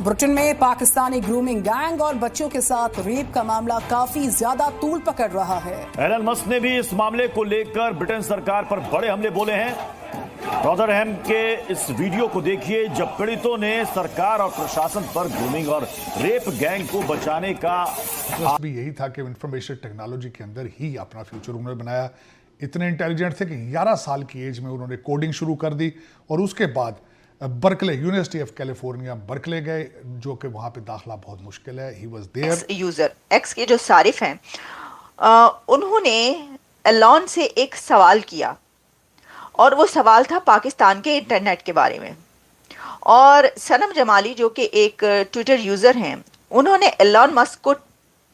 Britain में Pakistani grooming gang और बच्चों के साथ रेप का मामला काफी ज्यादा तूल पकड़ रहा है। एलन मस्क ने भी इस मामले को लेकर ब्रिटेन सरकार पर बड़े हमले बोले हैं। रॉदरहैम के इस वीडियो को देखिए जब पीड़ितों ने सरकार और प्रशासन पर ग्रूमिंग और रेप गैंग को बचाने का भी यही था कि इंफॉर्मेशन टेक्नोलॉजी के अंदर ही अपना फ्यूचर उन्होंने बनाया। इतने इंटेलिजेंट थे कि 11 साल की एज में उन्होंने कोडिंग शुरू कर दी और उसके बाद Berkeley, university of California Berkeley गए, जो कि वहां पे दाखला बहुत मुश्किल है। He was there. User X के जो सारिफ हैं उन्होंने एलॉन से एक सवाल किया और वो सवाल था पाकिस्तान के इंटरनेट के बारे में। और सनम जमाली जो कि एक ट्विटर यूजर हैं, उन्होंने एलॉन मस्क को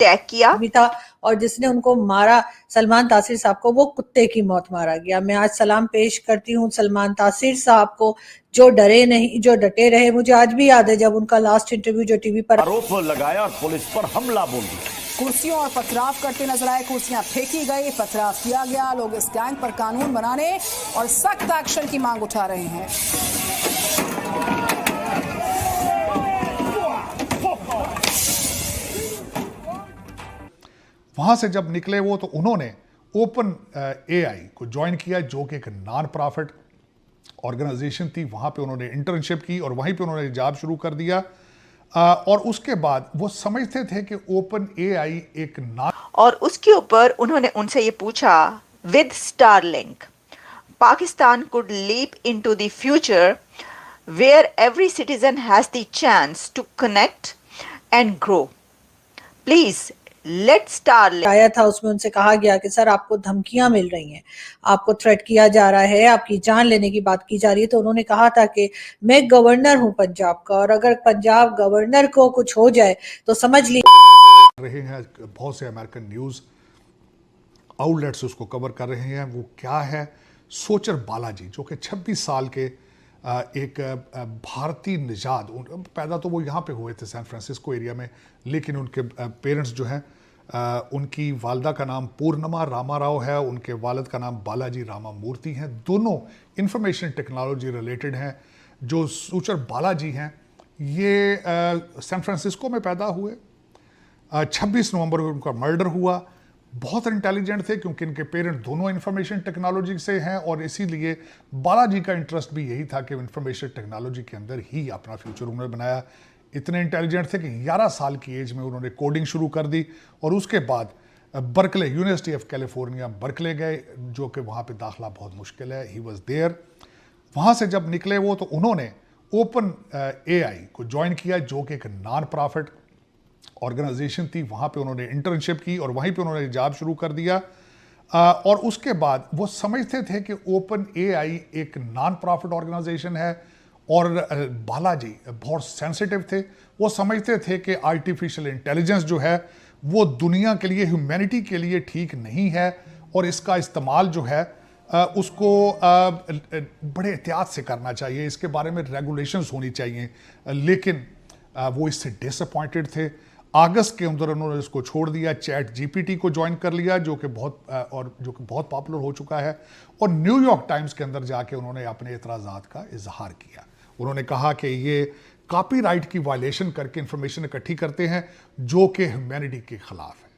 टैग किया भी था और जिसने उनको मारा सलमान तासीर साहब को, वो कुत्ते की मौत मारा गया। मैं आज सलाम पेश करती हूँ सलमान तासीर साहब को, जो डरे नहीं, जो डटे रहे। मुझे आज भी याद है जब उनका लास्ट इंटरव्यू जो टीवी पर आरोप लगाया और पुलिस पर हमला बोल दिया। कुर्सियों और पथराव करते नजर आए, कुर्सियां फेंकी गई, पथराव किया गया। लोग इस गैंग पर कानून बनाने और सख्त एक्शन की मांग उठा रहे हैं। वहां से जब निकले वो, तो उन्होंने ओपन एआई को ज्वाइन किया, जो कि एक नॉन प्रॉफिट ऑर्गेनाइजेशन थी। वहां पे उन्होंने इंटर्नशिप की और वहीं पे उन्होंने जॉब शुरू कर दिया। और उसके बाद वो समझते थे कि ओपन एआई एक नॉन, और उसके ऊपर उन्होंने उनसे ये पूछा, with Starlink Pakistan could leap into the future where every citizen has the chance to connect and grow. Please let's Starlink आया था, उसमें उनसे कहा गया कि सर आपको धमकियां मिल रही हैं, आपको थ्रेट किया जा रहा है, आपकी जान लेने की बात की जा रही है। तो उन्होंने कहा था कि मैं गवर्नर हूं पंजाब का, और अगर पंजाब गवर्नर को कुछ हो जाए तो समझ लीजिए। रहे हैं बहुत से अमेरिकन न्यूज आउटलेट्स उसको कवर कर रहे हैं। वो क्या है? सोचर बालाजी, जो कि 26 साल के एक भारतीय निजाद, पैदा तो वो यहाँ पे हुए थे सैन फ्रांसिस्को एरिया में, लेकिन उनके पेरेंट्स जो हैं, उनकी वालदा का नाम पूर्णमा रामाराव है, उनके वालिद का नाम बालाजी रामा मूर्ति हैं। दोनों इंफॉर्मेशन टेक्नोलॉजी रिलेटेड हैं। जो सोचर बालाजी हैं ये सैन फ्रांसिस्को में पैदा हुए। 26 नवंबर को उनका मर्डर हुआ। बहुत इंटेलिजेंट थे क्योंकि इनके पेरेंट्स दोनों इंफॉर्मेशन टेक्नोलॉजी से हैं, और इसीलिए बालाजी का इंटरेस्ट भी यही था कि इंफॉर्मेशन टेक्नोलॉजी के अंदर ही अपना फ्यूचर उन्होंने बनाया। इतने इंटेलिजेंट थे कि 11 साल की एज में उन्होंने कोडिंग शुरू कर दी और उसके बाद Berkeley, university of California Berkeley गए, जो कि वहाँ पे दाखला बहुत मुश्किल है। He was there. वहाँ से जब निकले वो, तो उन्होंने ओपन एआई को ज्वाइन किया, जो कि एक नॉन प्रॉफिट ऑर्गेनाइजेशन थी। वहाँ पे उन्होंने इंटर्नशिप की और वहीं पे उन्होंने जॉब शुरू कर दिया। और उसके बाद वो समझते थे कि ओपन एआई एक नॉन प्रॉफिट ऑर्गेनाइजेशन है, और बालाजी बहुत सेंसिटिव थे। वो समझते थे कि आर्टिफिशियल इंटेलिजेंस जो है वो दुनिया के लिए, ह्यूमैनिटी के लिए ठीक नहीं है, और इसका इस्तेमाल जो है उसको बड़े एहतियात से करना चाहिए, इसके बारे में रेगुलेशंस होनी चाहिए। लेकिन वो इससे डिसअपॉइंटेड थे। अगस्त के अंदर उन्होंने इसको छोड़ दिया, चैट जीपीटी को ज्वाइन कर लिया, जो कि बहुत पॉपुलर हो चुका है। और न्यूयॉर्क टाइम्स के अंदर जाके उन्होंने अपने एतराज़ात का इजहार किया। उन्होंने कहा कि ये कॉपीराइट की वायलेशन करके इंफॉर्मेशन इकट्ठी करते हैं जो कि ह्यूमैनिटी के खिलाफ है।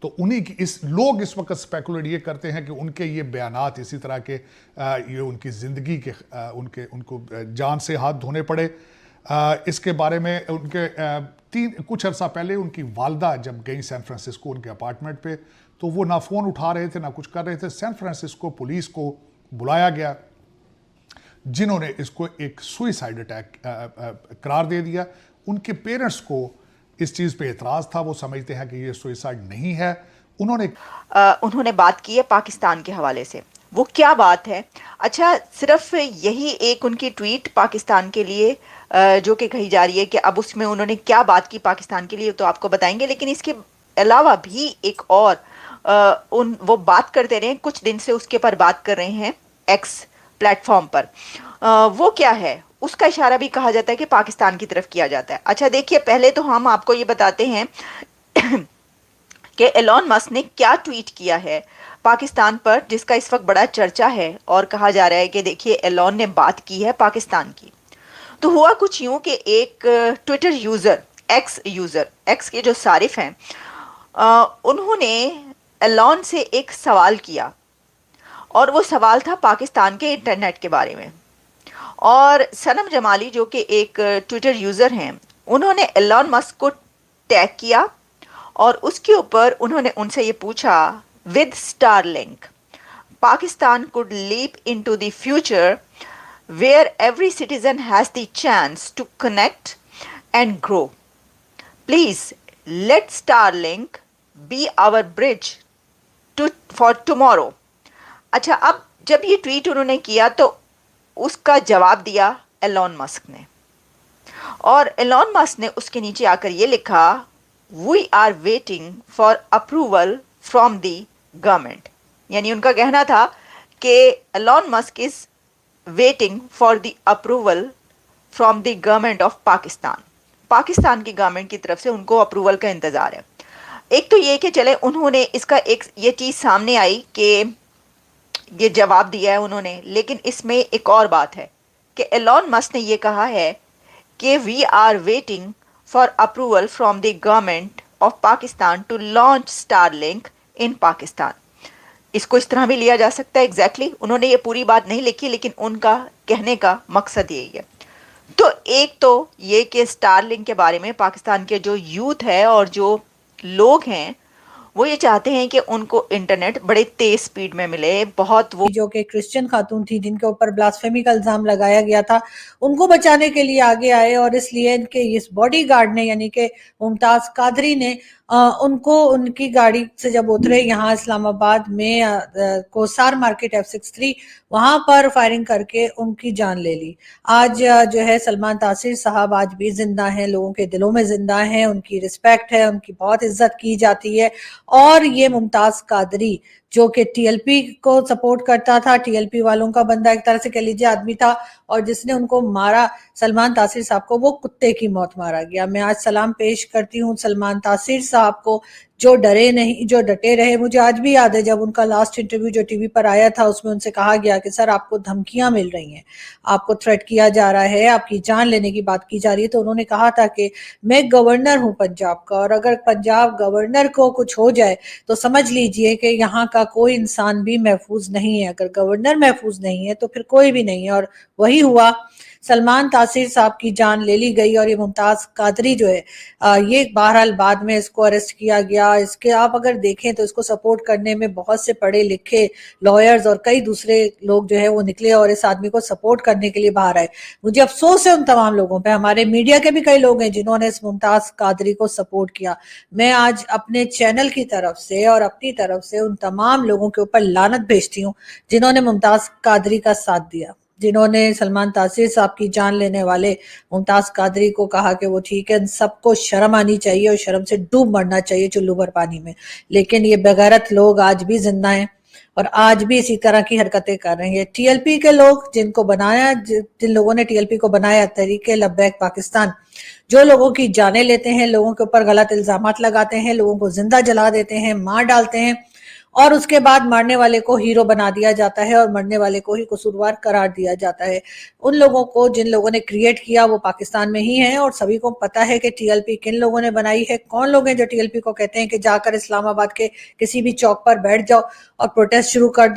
तो उन्हीं की लोग इस वक्त स्पेकुलेट ये करते हैं कि उनके ये बयानात इसी तरह के ये उनकी ज़िंदगी के उनको जान से हाथ धोने पड़े। इसके बारे में उनके कुछ अर्सा पहले उनकी वालदा जब गई सैन फ्रांसिस्को उनके अपार्टमेंट पे, तो वो ना फ़ोन उठा रहे थे ना कुछ कर रहे थे। सैन फ्रांसिस्को पुलिस को बुलाया गया, जिन्होंने इसको एक सुइसाइड अटैक करार दे दिया। उनके पेरेंट्स को इस चीज़ पे एतराज़ था, वो समझते हैं कि ये सुइसाइड नहीं है। उन्होंने बात की है पाकिस्तान के हवाले से। वो क्या बात है? अच्छा, सिर्फ यही एक उनकी ट्वीट पाकिस्तान के लिए जो कि कही जा रही है कि अब उसमें उन्होंने क्या बात की पाकिस्तान के लिए, तो आपको बताएंगे। लेकिन इसके अलावा भी एक और वो बात करते रहे, कुछ दिन से उसके पर बात कर रहे हैं एक्स प्लेटफॉर्म पर। वो क्या है? उसका इशारा भी कहा जाता है कि पाकिस्तान की तरफ किया जाता है। अच्छा देखिए, पहले तो हम आपको ये बताते हैं कि एलॉन मस्क ने क्या ट्वीट किया है पाकिस्तान पर, जिसका इस वक्त बड़ा चर्चा है और कहा जा रहा है कि देखिए एलॉन ने बात की है पाकिस्तान की। तो हुआ कुछ यूं कि एक ट्विटर यूजर, एक्स के जो सारिफ हैं, उन्होंने एलन से एक सवाल किया, और वो सवाल था पाकिस्तान के इंटरनेट के बारे में। और सनम जमाली जो कि एक ट्विटर यूज़र हैं, उन्होंने एलन मस्क को टैग किया और उसके ऊपर उन्होंने उनसे ये पूछा, with Starlink Pakistan could leap into the future where every citizen has the chance to connect and grow. Please let Starlink be our bridge for tomorrow. अच्छा, अब जब ये ट्वीट उन्होंने किया तो उसका जवाब दिया एलन मस्क ने, और एलन मस्क ने उसके नीचे आकर ये लिखा, we are waiting for approval from the government. यानी उनका कहना था कि Elon Musk is waiting for the approval from the government of Pakistan की गवर्नमेंट की तरफ से उनको अप्रूवल का इंतज़ार है। एक तो ये कि चले उन्होंने इसका एक ये चीज़ सामने आई कि ये जवाब दिया है उन्होंने, लेकिन इसमें एक और बात है कि एलन मस्क ने ये कहा है कि we are waiting for approval from the government of Pakistan to launch Starlink in Pakistan. इसको इस तरह भी लिया जा सकता है, एग्जैक्टली उन्होंने ये पूरी बात नहीं लिखी, लेकिन उनका कहने का मकसद यही है। तो एक तो ये कि स्टारलिंक के बारे में पाकिस्तान के जो यूथ है और जो लोग हैं वो ये चाहते हैं कि उनको इंटरनेट बड़े तेज स्पीड में मिले। बहुत वो जो कि क्रिश्चियन खातून थी जिनके ऊपर ब्लास्फेमी का इल्जाम लगाया गया था, उनको बचाने के लिए आगे आए, और इसलिए इनके इस बॉडीगार्ड ने यानी कि मुमताज कादरी ने उनको उनकी गाड़ी से जब उतरे यहाँ इस्लामाबाद में कोसार मार्केट F63 वहां पर फायरिंग करके उनकी जान ले ली। आज जो है सलमान तासीर साहब आज भी जिंदा हैं, लोगों के दिलों में जिंदा हैं, उनकी रिस्पेक्ट है, उनकी बहुत इज्जत की जाती है। और ये मुमताज कादरी जो कि टीएलपी को सपोर्ट करता था, टीएलपी वालों का बंदा एक तरह से कह लीजिए आदमी था, और जिसने उनको मारा सलमान तासीर साहब को, वो कुत्ते की मौत मारा गया। मैं आज सलाम पेश करती हूँ सलमान तासीर साहब को, जो डरे नहीं, जो डटे रहे। मुझे आज भी याद है जब उनका लास्ट इंटरव्यू जो टीवी पर आया था, उसमें उनसे कहा गया कि सर आपको धमकियां मिल रही हैं, आपको थ्रेट किया जा रहा है, आपकी जान लेने की बात की जा रही है। तो उन्होंने कहा था कि मैं गवर्नर हूं पंजाब का, और अगर पंजाब गवर्नर को कुछ हो जाए तो समझ लीजिए कि यहाँ का कोई इंसान भी महफूज नहीं है। अगर गवर्नर महफूज नहीं है तो फिर कोई भी नहीं है, और वही हुआ। सलमान तासीर साहब की जान ले ली गई, और ये मुमताज कादरी जो है ये बहरहाल बाद में इसको अरेस्ट किया गया। इसके आप अगर देखें तो इसको सपोर्ट करने में बहुत से पढ़े लिखे लॉयर्स और कई दूसरे लोग जो है वो निकले और इस आदमी को सपोर्ट करने के लिए बाहर आए। मुझे अफसोस है उन तमाम लोगों पे, हमारे मीडिया के भी कई लोग हैं जिन्होंने इस मुमताज कादरी को सपोर्ट किया। मैं आज अपने चैनल की तरफ से और अपनी तरफ से उन तमाम लोगों के ऊपर लानत भेजती हूँ जिन्होंने मुमताज कादरी का साथ दिया, जिन्होंने सलमान तासीर साहब की जान लेने वाले मुमताज कादरी को कहा कि वो ठीक है, सबको शर्म आनी चाहिए और शर्म से डूब मरना चाहिए चुल्लू भर पानी में। लेकिन ये बेगैरत लोग आज भी जिंदा हैं और आज भी इसी तरह की हरकतें कर रहे हैं। टीएलपी के लोग जिनको बनाया, जिन लोगों ने टीएलपी को बनाया, तहरीक लब्बैक पाकिस्तान, जो लोगों की जानें लेते हैं, लोगों के ऊपर गलत इल्जामात लगाते हैं, लोगों को जिंदा जला देते हैं, मार डालते हैं, और उसके बाद मारने वाले को हीरो बना दिया जाता है और मरने वाले को ही कसूरवार करार दिया जाता है। उन लोगों को जिन लोगों ने क्रिएट किया वो पाकिस्तान में ही हैं, और सभी को पता है कि टीएलपी किन लोगों ने बनाई है। कौन लोग हैं जो टीएलपी को कहते हैं कि जाकर इस्लामाबाद के किसी भी चौक पर बैठ जाओ और प्रोटेस्ट शुरू कर दो।